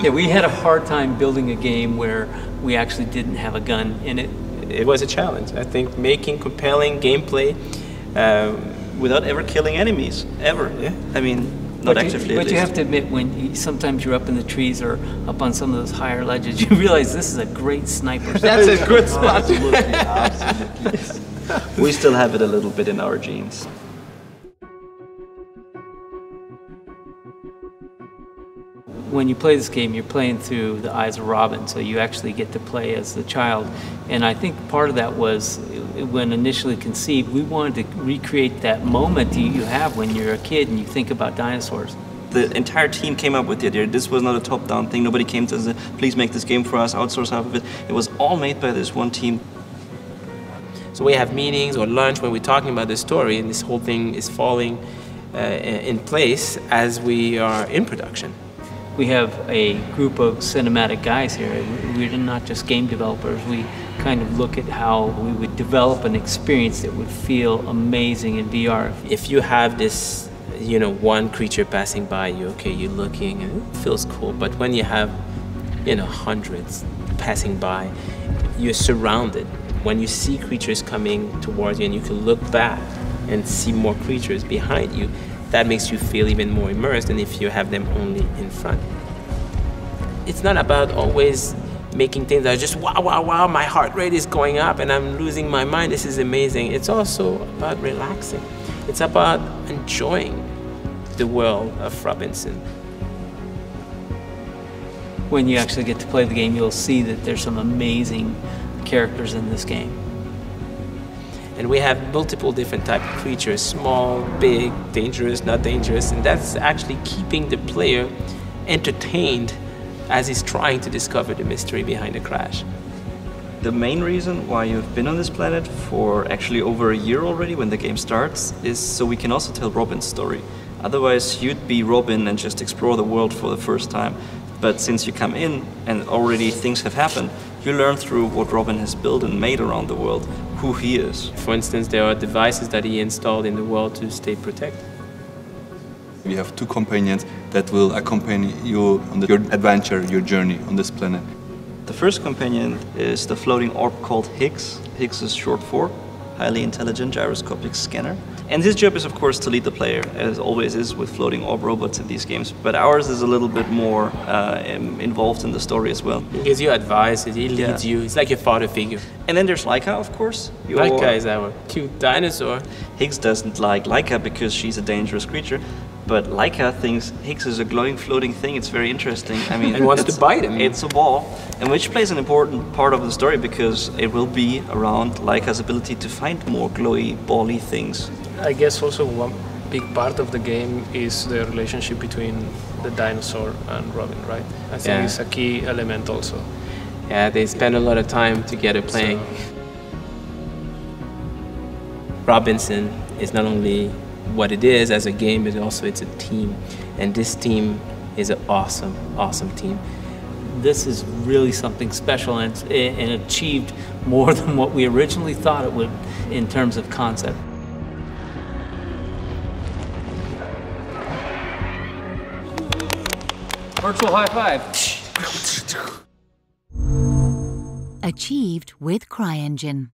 Yeah, we had a hard time building a game where we actually didn't have a gun in it. It was a challenge. I think making compelling gameplay without ever killing enemies, ever. Yeah. I mean, not actively. But you have to admit, when sometimes you're up in the trees or up on some of those higher ledges, you realize this is a great sniper. That's a good spot. Absolutely, absolutely. We still have it a little bit in our genes. When you play this game, you're playing through the eyes of Robin, so you actually get to play as the child. And I think part of that was, when initially conceived, we wanted to recreate that moment you have when you're a kid and you think about dinosaurs. The entire team came up with the idea. This was not a top-down thing. Nobody came to us, please make this game for us, outsource half of it. It was all made by this one team. So we have meetings or lunch when we're talking about the story, and this whole thing is falling in place as we are in production. We have a group of cinematic guys here. We're not just game developers. We kind of look at how we would develop an experience that would feel amazing in VR. If you have this, one creature passing by you, okay, you're looking and it feels cool. But when you have, hundreds passing by, you're surrounded. When you see creatures coming towards you and you can look back and see more creatures behind you, that makes you feel even more immersed than if you have them only in front. It's not about always making things that are just wow, wow, wow, my heart rate is going up and I'm losing my mind, this is amazing. It's also about relaxing. It's about enjoying the world of Robinson. When you actually get to play the game, you'll see that there's some amazing characters in this game. And we have multiple different types of creatures, small, big, dangerous, not dangerous, and that's actually keeping the player entertained as he's trying to discover the mystery behind the crash. The main reason why you've been on this planet for actually over a year already when the game starts is so we can also tell Robin's story. Otherwise you'd be Robin and just explore the world for the first time. But since you come in and already things have happened, you learn through what Robin has built and made around the world, who he is. For instance, there are devices that he installed in the world to stay protected. We have two companions that will accompany you on your adventure, your journey on this planet. The first companion is the floating orb called Higgs. Higgs is short for Highly Intelligent Gyroscopic Scanner. And his job is, of course, to lead the player, as always is with floating orb robots in these games. But ours is a little bit more involved in the story as well. He gives you advice, he leads you. It's like your father figure. And then there's Laika, of course. Laika is our cute dinosaur. Higgs doesn't like Laika because she's a dangerous creature. But Laika thinks Higgs is a glowing, floating thing. It's very interesting. I mean, and wants to bite him. It's a ball, and which plays an important part of the story because it will be around Laika's ability to find more glowy, bally things. I guess also one big part of the game is the relationship between the dinosaur and Robin, right? I think it's a key element also. Yeah, they spend a lot of time together playing. Robinson is not only what it is as a game, but also it's a team. And this team is an awesome, awesome team. This is really something special, and achieved more than what we originally thought it would in terms of concept. Virtual high five. Achieved with CryEngine.